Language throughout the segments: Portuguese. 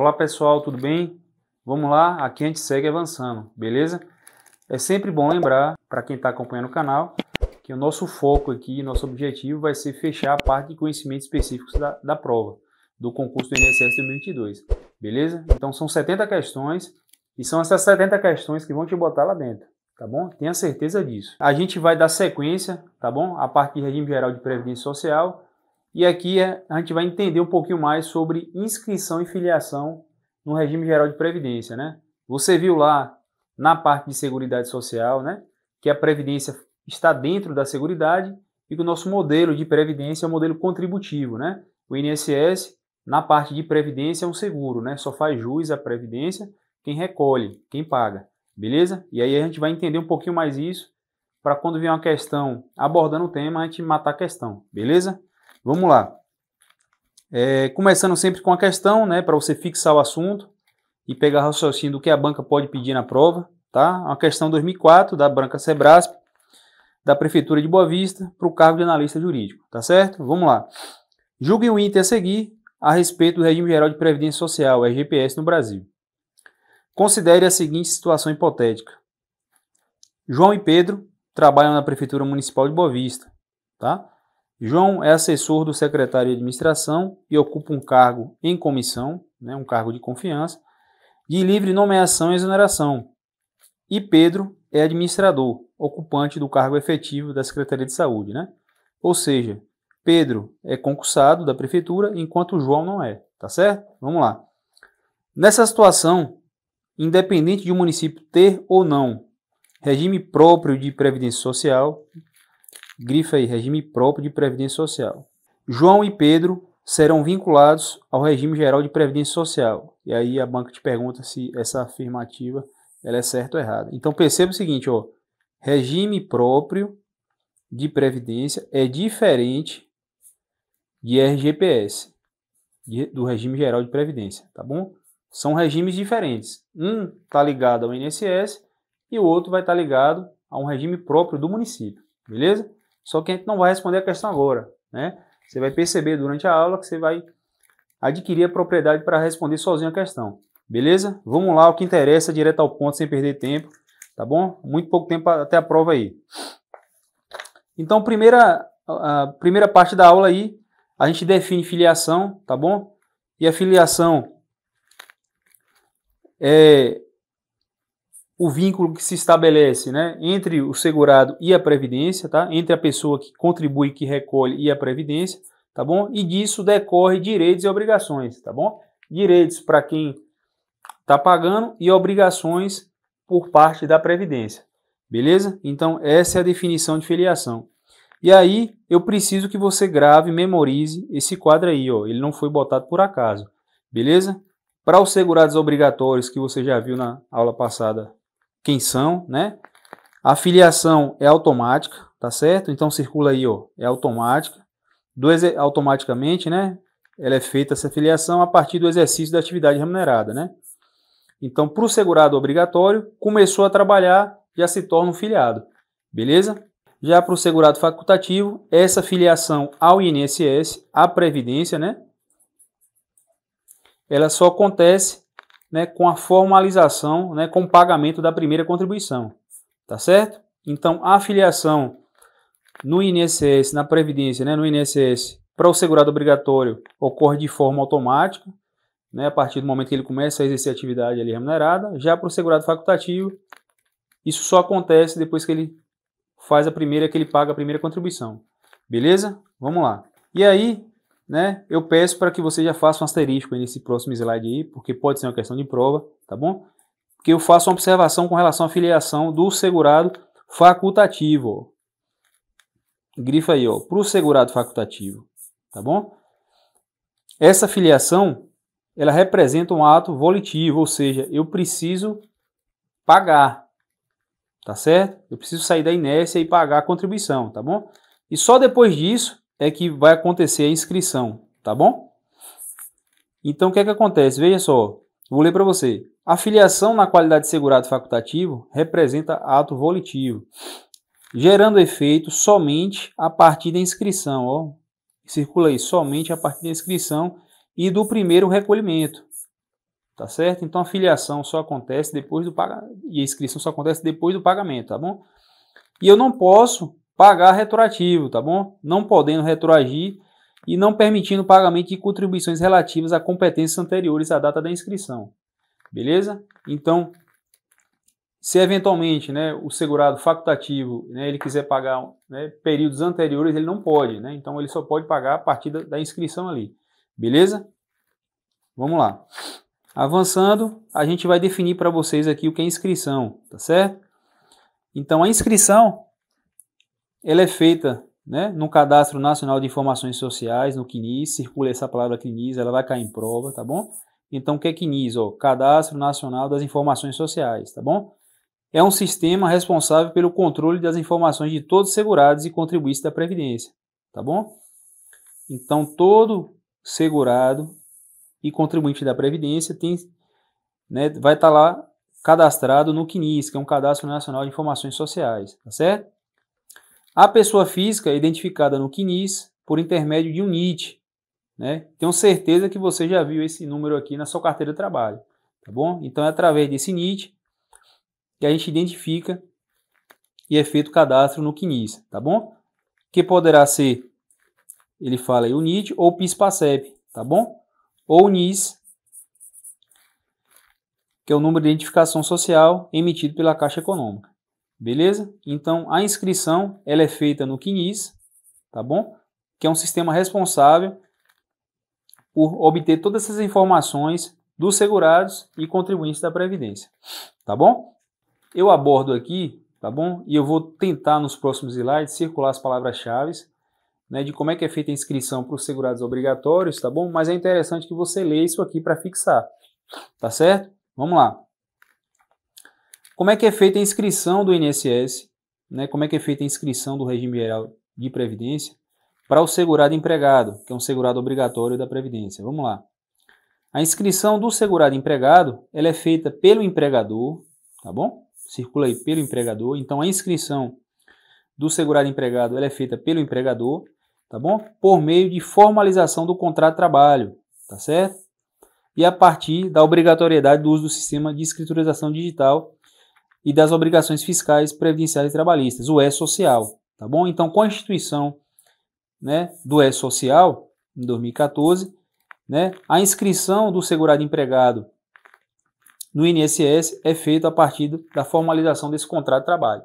Olá pessoal, tudo bem? Vamos lá, aqui a gente segue avançando, beleza? É sempre bom lembrar, para quem está acompanhando o canal, que o nosso foco aqui, nosso objetivo vai ser fechar a parte de conhecimentos específicos da prova, do concurso do INSS 2022, beleza? Então são 70 questões, e são essas 70 questões que vão te botar lá dentro, tá bom? Tenha certeza disso. A gente vai dar sequência, tá bom? A parte de regime geral de previdência social, e aqui a gente vai entender um pouquinho mais sobre inscrição e filiação no regime geral de previdência, né? Você viu lá na parte de seguridade social, né, que a previdência está dentro da seguridade e que o nosso modelo de previdência é um modelo contributivo, né? O INSS, na parte de previdência, é um seguro, né? Só faz jus à previdência quem recolhe, quem paga, beleza? E aí a gente vai entender um pouquinho mais isso para quando vier uma questão abordando o tema, a gente matar a questão, beleza? Vamos lá. Começando sempre com a questão, né, para você fixar o assunto e pegar raciocínio do que a banca pode pedir na prova, tá? Uma questão 2004 da Banca Sebrasp, da Prefeitura de Boa Vista, para o cargo de analista jurídico, tá certo? Vamos lá. Julgue o item a seguir a respeito do regime geral de previdência social, RGPS, no Brasil. Considere a seguinte situação hipotética. João e Pedro trabalham na Prefeitura Municipal de Boa Vista, tá? João é assessor do secretário de administração e ocupa um cargo em comissão, né, um cargo de confiança, de livre nomeação e exoneração. E Pedro é administrador, ocupante do cargo efetivo da Secretaria de Saúde, né? Ou seja, Pedro é concursado da prefeitura, enquanto João não é, tá certo? Vamos lá. Nessa situação, independente de um município ter ou não regime próprio de previdência social, grifa aí, regime próprio de previdência social, João e Pedro serão vinculados ao regime geral de previdência social. E aí a banca te pergunta se essa afirmativa ela é certa ou errada. Então perceba o seguinte, ó, regime próprio de previdência é diferente de RGPS, do regime geral de previdência, tá bom? São regimes diferentes. Um está ligado ao INSS e o outro vai estar ligado a um regime próprio do município, beleza? Só que a gente não vai responder a questão agora, né? Você vai perceber durante a aula que você vai adquirir a propriedade para responder sozinho a questão, beleza? Vamos lá, o que interessa, direto ao ponto, sem perder tempo, tá bom? Muito pouco tempo até a prova aí. Então, a primeira parte da aula aí, a gente define filiação, tá bom? E a filiação é o vínculo que se estabelece, né, entre o segurado e a previdência, tá? Entre a pessoa que contribui, que recolhe e a previdência, tá bom? E disso decorre direitos e obrigações, tá bom? Direitos para quem está pagando e obrigações por parte da previdência, beleza? Então essa é a definição de filiação. E aí eu preciso que você grave, memorize esse quadro aí, ó. Ele não foi botado por acaso, beleza? Para os segurados obrigatórios que você já viu na aula passada, quem são, né? A filiação é automática, tá certo? Então circula aí, ó, é automática. Automaticamente, né? Ela é feita essa filiação a partir do exercício da atividade remunerada, né? Então, para o segurado obrigatório, começou a trabalhar, já se torna um filiado, beleza? Já para o segurado facultativo, essa filiação ao INSS, à Previdência, né? Ela só acontece, né, com a formalização, né, com o pagamento da primeira contribuição, tá certo? Então, a filiação no INSS, na Previdência, né, no INSS, para o segurado obrigatório, ocorre de forma automática, né, a partir do momento que ele começa a exercer a atividade ali remunerada. Já para o segurado facultativo, isso só acontece depois que ele faz que ele paga a primeira contribuição, beleza? Vamos lá. E aí, né, eu peço para que você já faça um asterisco aí nesse próximo slide aí, porque pode ser uma questão de prova, tá bom? Porque eu faço uma observação com relação à filiação do segurado facultativo. Grifa aí, ó, para o segurado facultativo, tá bom? Essa filiação, ela representa um ato volitivo, ou seja, eu preciso pagar, tá certo? Eu preciso sair da inércia e pagar a contribuição, tá bom? E só depois disso é que vai acontecer a inscrição, tá bom? Então, o que é que acontece? Veja só, vou ler para você. A filiação na qualidade de segurado facultativo representa ato volitivo, gerando efeito somente a partir da inscrição, ó. Circula aí, somente a partir da inscrição e do primeiro recolhimento. tá certo? Então a filiação só acontece depois do pagamento e a inscrição só acontece depois do pagamento, tá bom? E eu não posso pagar retroativo, tá bom? Não podendo retroagir e não permitindo o pagamento de contribuições relativas a competências anteriores à data da inscrição. Beleza? Então, se eventualmente, né, o segurado facultativo, né, ele quiser pagar, né, períodos anteriores, ele não pode, né? Então ele só pode pagar a partir da inscrição ali. Beleza? Vamos lá. Avançando, a gente vai definir para vocês aqui o que é inscrição, tá certo? Então a inscrição, ela é feita, né, no Cadastro Nacional de Informações Sociais, no CNIS, circula essa palavra CNIS, ela vai cair em prova, tá bom? Então o que é CNIS? Ó, Cadastro Nacional das Informações Sociais, tá bom? É um sistema responsável pelo controle das informações de todos os segurados e contribuintes da Previdência, tá bom? Então todo segurado e contribuinte da Previdência tem, né, vai estar lá cadastrado no CNIS, que é um Cadastro Nacional de Informações Sociais, tá certo? A pessoa física é identificada no CNIS por intermédio de um NIT, né? Tenho certeza que você já viu esse número aqui na sua carteira de trabalho, tá bom? Então é através desse NIT que a gente identifica e é feito o cadastro no CNIS, tá bom? Que poderá ser, ele fala aí, o NIT ou o PIS/PASEP, tá bom? Ou o NIS, que é o número de identificação social emitido pela Caixa Econômica. Beleza? Então, a inscrição ela é feita no CNIS, tá bom? Que é um sistema responsável por obter todas essas informações dos segurados e contribuintes da Previdência, tá bom? Eu abordo aqui, tá bom? E eu vou tentar nos próximos slides circular as palavras-chave, né, de como é que é feita a inscrição para os segurados obrigatórios, tá bom? Mas é interessante que você leia isso aqui para fixar, tá certo? Vamos lá. Como é que é feita a inscrição do INSS, né? Como é que é feita a inscrição do regime geral de previdência para o segurado empregado, que é um segurado obrigatório da Previdência? Vamos lá. A inscrição do segurado empregado, ela é feita pelo empregador, tá bom? Circula aí pelo empregador. Então a inscrição do segurado empregado, ela é feita pelo empregador, tá bom? Por meio de formalização do contrato de trabalho, tá certo? E a partir da obrigatoriedade do uso do sistema de escriturização digital e das obrigações fiscais, previdenciárias e trabalhistas, o E-Social, tá bom? Então, com a instituição, né, do E-Social, em 2014, né, a inscrição do segurado empregado no INSS é feita a partir da formalização desse contrato de trabalho,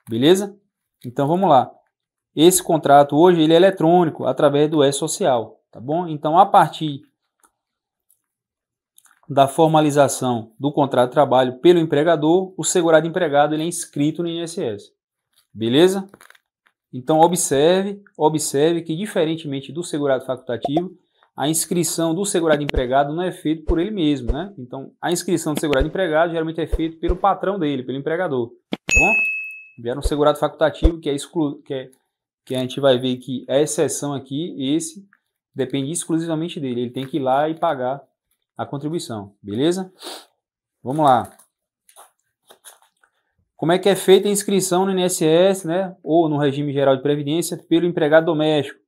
beleza? Então, vamos lá. Esse contrato hoje ele é eletrônico, através do E-Social, tá bom? Então, a partir da formalização do contrato de trabalho pelo empregador, o segurado empregado ele é inscrito no INSS. Beleza? Então observe que diferentemente do segurado facultativo, a inscrição do segurado empregado não é feita por ele mesmo, né? Então a inscrição do segurado empregado geralmente é feita pelo patrão dele, pelo empregador, tá bom? Vier um segurado facultativo que a gente vai ver que a exceção aqui, esse depende exclusivamente dele, ele tem que ir lá e pagar a contribuição, beleza? Vamos lá. Como é que é feita a inscrição no INSS, né, ou no regime geral de previdência pelo empregado doméstico?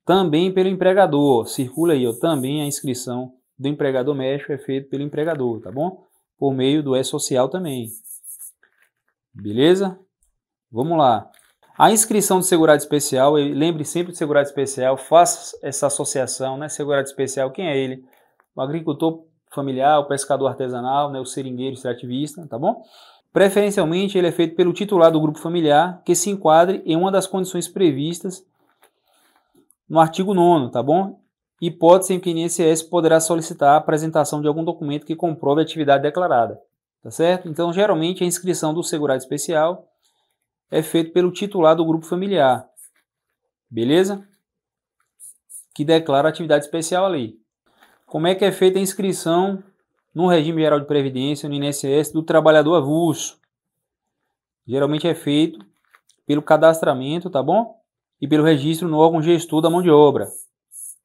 Também pelo empregador, circula aí, ó, também a inscrição do empregado doméstico é feita pelo empregador, tá bom? Por meio do E-Social também. Beleza? Vamos lá. A inscrição do segurado especial, lembre sempre do segurado especial, faça essa associação, né, segurado especial, quem é ele? O agricultor familiar, o pescador artesanal, né, o seringueiro extrativista, tá bom? Preferencialmente, ele é feito pelo titular do grupo familiar que se enquadre em uma das condições previstas no artigo 9º, tá bom? Hipótese em que o INSS poderá solicitar a apresentação de algum documento que comprove a atividade declarada, tá certo? Então, geralmente, a inscrição do segurado especial é feita pelo titular do grupo familiar, beleza? Que declara a atividade especial ali. Como é que é feita a inscrição no regime geral de previdência, no INSS, do trabalhador avulso? Geralmente é feito pelo cadastramento, tá bom? E pelo registro no órgão gestor da mão de obra,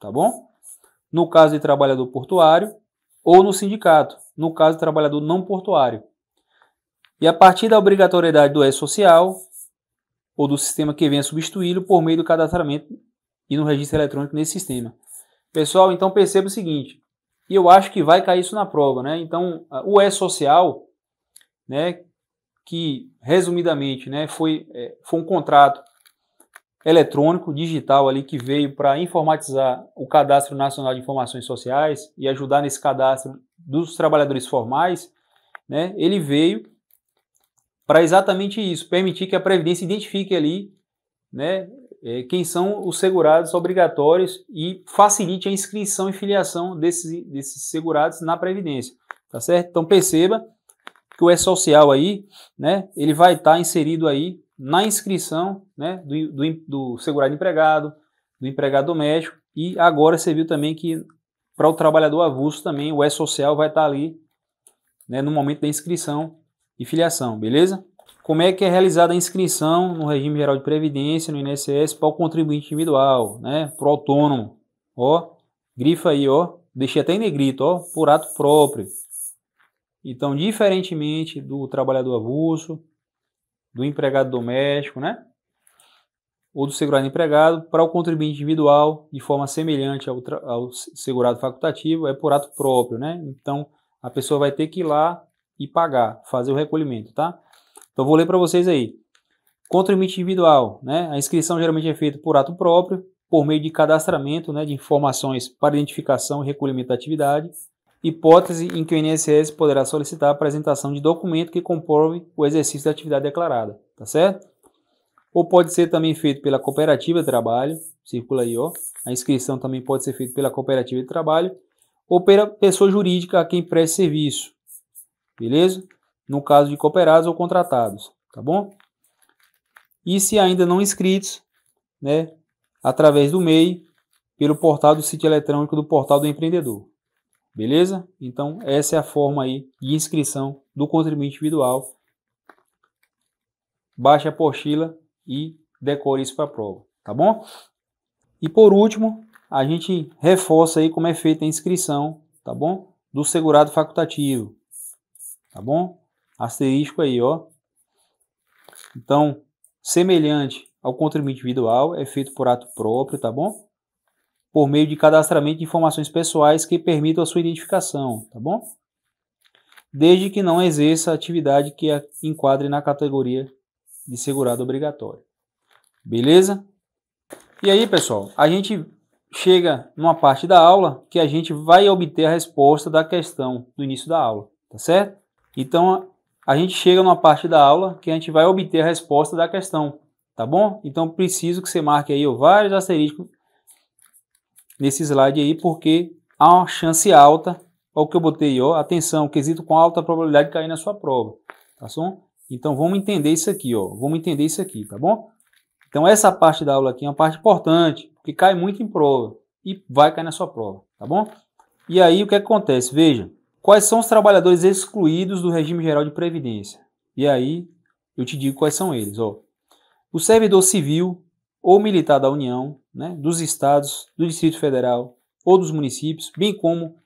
tá bom? No caso de trabalhador portuário ou no sindicato, no caso de trabalhador não portuário. E a partir da obrigatoriedade do E-Social ou do sistema que venha substituí-lo por meio do cadastramento e no registro eletrônico nesse sistema. Pessoal, então perceba o seguinte, e eu acho que vai cair isso na prova, né? Então, o E-Social, né, que resumidamente, né, foi um contrato eletrônico, digital ali, que veio para informatizar o Cadastro Nacional de Informações Sociais e ajudar nesse cadastro dos trabalhadores formais, né? Ele veio para exatamente isso, permitir que a Previdência identifique ali, né, quem são os segurados obrigatórios e facilite a inscrição e filiação desses segurados na Previdência, tá certo? Então perceba que o E-Social aí, né, ele vai estar inserido aí na inscrição, né, do segurado empregado, do empregado doméstico, e agora você viu também que para o trabalhador avulso também o E-Social vai estar ali, né, no momento da inscrição e filiação, beleza? Como é que é realizada a inscrição no regime geral de previdência, no INSS, para o contribuinte individual, né, para o autônomo? Ó, grifa aí, ó, deixei até em negrito, ó, por ato próprio. Então, diferentemente do trabalhador avulso, do empregado doméstico, né, ou do segurado empregado, para o contribuinte individual, de forma semelhante ao segurado facultativo, é por ato próprio, né? Então, a pessoa vai ter que ir lá e pagar, fazer o recolhimento, tá? Então, vou ler para vocês aí. Contribuinte individual, né? A inscrição geralmente é feita por ato próprio, por meio de cadastramento, né, de informações para identificação e recolhimento da atividade, hipótese em que o INSS poderá solicitar a apresentação de documento que comprove o exercício da atividade declarada, tá certo? Ou pode ser também feito pela cooperativa de trabalho, circula aí, ó. A inscrição também pode ser feita pela cooperativa de trabalho, ou pela pessoa jurídica a quem preste serviço, beleza? No caso de cooperados ou contratados, tá bom? E se ainda não inscritos, né, através do MEI, pelo portal do sítio eletrônico do Portal do Empreendedor. Beleza? Então, essa é a forma aí de inscrição do contribuinte individual. Baixe a apostila e decore isso para a prova, tá bom? E por último, a gente reforça aí como é feita a inscrição, tá bom? Do segurado facultativo, tá bom? Asterisco aí, ó. Então, semelhante ao contribuinte individual, é feito por ato próprio, tá bom? Por meio de cadastramento de informações pessoais que permitam a sua identificação, tá bom? Desde que não exerça atividade que a enquadre na categoria de segurado obrigatório. Beleza? E aí, pessoal, a gente chega numa parte da aula que a gente vai obter a resposta da questão do início da aula, tá certo? Então, a gente chega numa parte da aula que a gente vai obter a resposta da questão, tá bom? Então, preciso que você marque aí vários asteriscos nesse slide aí, porque há uma chance alta, olha o que eu botei, ó, atenção, quesito com alta probabilidade de cair na sua prova, tá bom? Então, vamos entender isso aqui, ó, vamos entender isso aqui, tá bom? Então, essa parte da aula aqui é uma parte importante, porque cai muito em prova e vai cair na sua prova, tá bom? E aí, o que acontece? Veja, quais são os trabalhadores excluídos do regime geral de previdência? E aí, eu te digo quais são eles, ó. O servidor civil ou militar da União, né, dos estados, do Distrito Federal ou dos municípios, bem como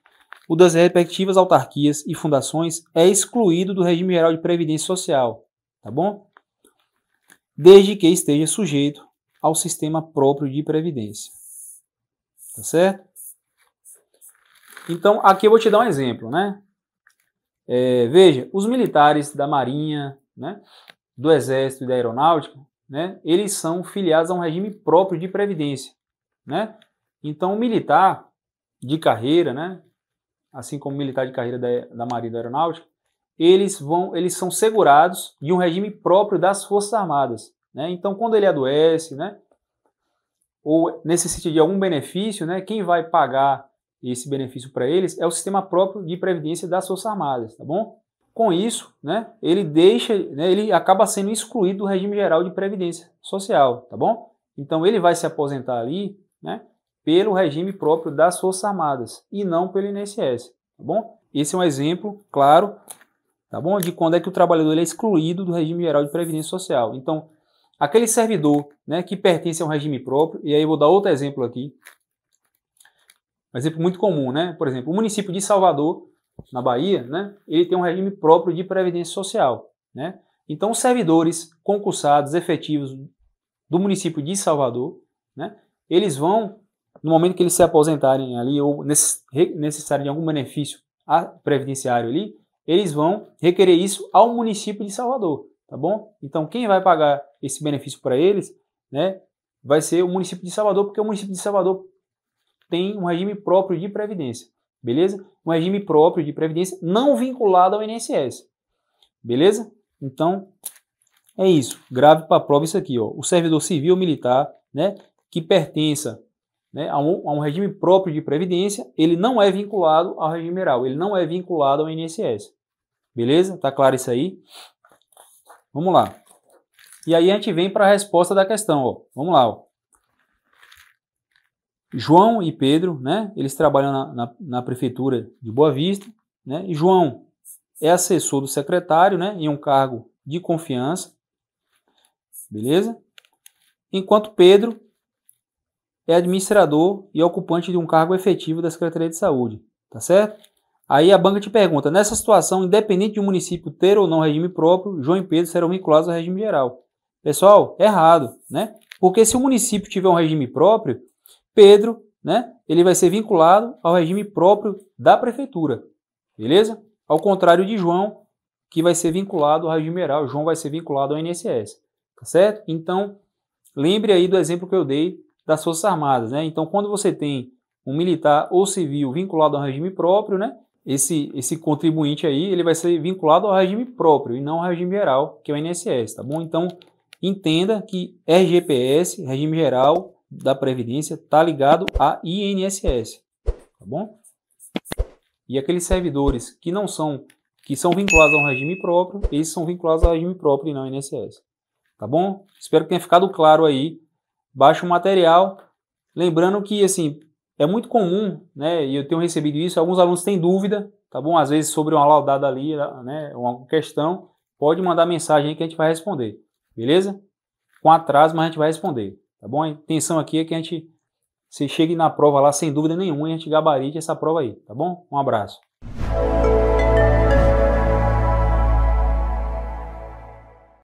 o das respectivas autarquias e fundações, é excluído do regime geral de previdência social, tá bom? Desde que esteja sujeito ao sistema próprio de previdência, tá certo? Então, aqui eu vou te dar um exemplo, né? Veja, os militares da Marinha, né, do Exército e da Aeronáutica, né, eles são filiados a um regime próprio de previdência, né? Então, o militar de carreira, né, assim como o militar de carreira da Marinha e da Aeronáutica, eles são segurados de um regime próprio das Forças Armadas, né? Então, quando ele adoece, né, ou necessita de algum benefício, né, quem vai pagar esse benefício para eles é o sistema próprio de previdência das Forças Armadas, tá bom? Com isso, né, ele acaba sendo excluído do regime geral de previdência social, tá bom? Então, ele vai se aposentar ali, né, pelo regime próprio das Forças Armadas e não pelo INSS, tá bom? Esse é um exemplo claro, tá bom, de quando é que o trabalhador ele é excluído do regime geral de previdência social. Então, aquele servidor, né, que pertence a um regime próprio, e aí eu vou dar outro exemplo aqui, um exemplo muito comum, né? Por exemplo, o município de Salvador, na Bahia, né, ele tem um regime próprio de previdência social, né? Então, os servidores concursados efetivos do município de Salvador, né, eles vão no momento que eles se aposentarem ali ou necessitarem de algum benefício previdenciário ali, eles vão requerer isso ao município de Salvador, tá bom? Então, quem vai pagar esse benefício para eles, né, vai ser o município de Salvador, porque o município de Salvador tem um regime próprio de previdência, beleza? Um regime próprio de previdência não vinculado ao INSS, beleza? Então, é isso. Grave para a prova isso aqui, ó. O servidor civil ou militar, né, que pertença, né, a um regime próprio de previdência, ele não é vinculado ao regime geral, ele não é vinculado ao INSS. Beleza? Tá claro isso aí? Vamos lá. E aí a gente vem para a resposta da questão, ó. Vamos lá, ó. João e Pedro, né, eles trabalham na prefeitura de Boa Vista, né, e João é assessor do secretário, né, em um cargo de confiança, beleza? Enquanto Pedro é administrador e ocupante de um cargo efetivo da Secretaria de Saúde, tá certo? Aí a banca te pergunta, nessa situação, independente de um município ter ou não regime próprio, João e Pedro serão vinculados ao regime geral. Pessoal, errado, né? Porque se o município tiver um regime próprio, Pedro, né, ele vai ser vinculado ao regime próprio da prefeitura, beleza? Ao contrário de João, que vai ser vinculado ao regime geral, João vai ser vinculado ao INSS, tá certo? Então, lembre aí do exemplo que eu dei das Forças Armadas, né? Então, quando você tem um militar ou civil vinculado ao regime próprio, né, esse contribuinte aí, ele vai ser vinculado ao regime próprio e não ao regime geral, que é o INSS, tá bom? Então, entenda que RGPS, regime geral da Previdência, está ligado a INSS, tá bom? E aqueles servidores que são vinculados ao regime próprio, eles são vinculados ao regime próprio e não ao INSS, tá bom? Espero que tenha ficado claro aí. Baixa o material, lembrando que, assim, é muito comum, né, e eu tenho recebido isso, alguns alunos têm dúvida, tá bom? Às vezes sobre uma laudada ali, né, uma questão, pode mandar mensagem aí que a gente vai responder, beleza? Com atraso, mas a gente vai responder. Tá bom? A intenção aqui é que você chegue na prova lá sem dúvida nenhuma e a gente gabarite essa prova aí, tá bom? Um abraço.